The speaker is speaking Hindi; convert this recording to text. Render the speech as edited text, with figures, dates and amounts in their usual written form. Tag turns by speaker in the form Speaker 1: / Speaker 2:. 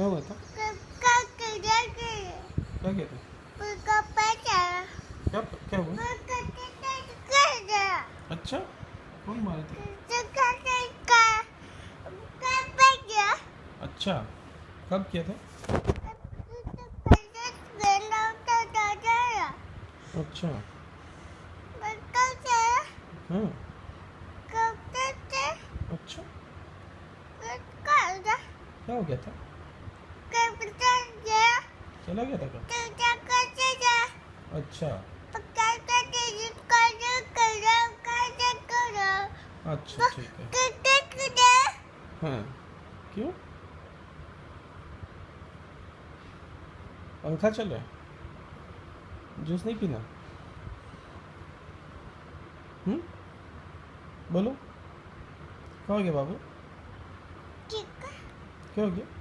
Speaker 1: क्या हुआ था? क्या कहते? क्या हुआ? अच्छा, कौन मारा था? अच्छा, कब किया था? अच्छा, हाँ, अच्छा, क्या हो गया था? चला गया था कब? अच्छा, अच्छा, ठीक है। हाँ, क्यों? पंखा चल रहा है? जूस नहीं पीना? बोलो, क्या हो गया बाबू? क्या हो गया?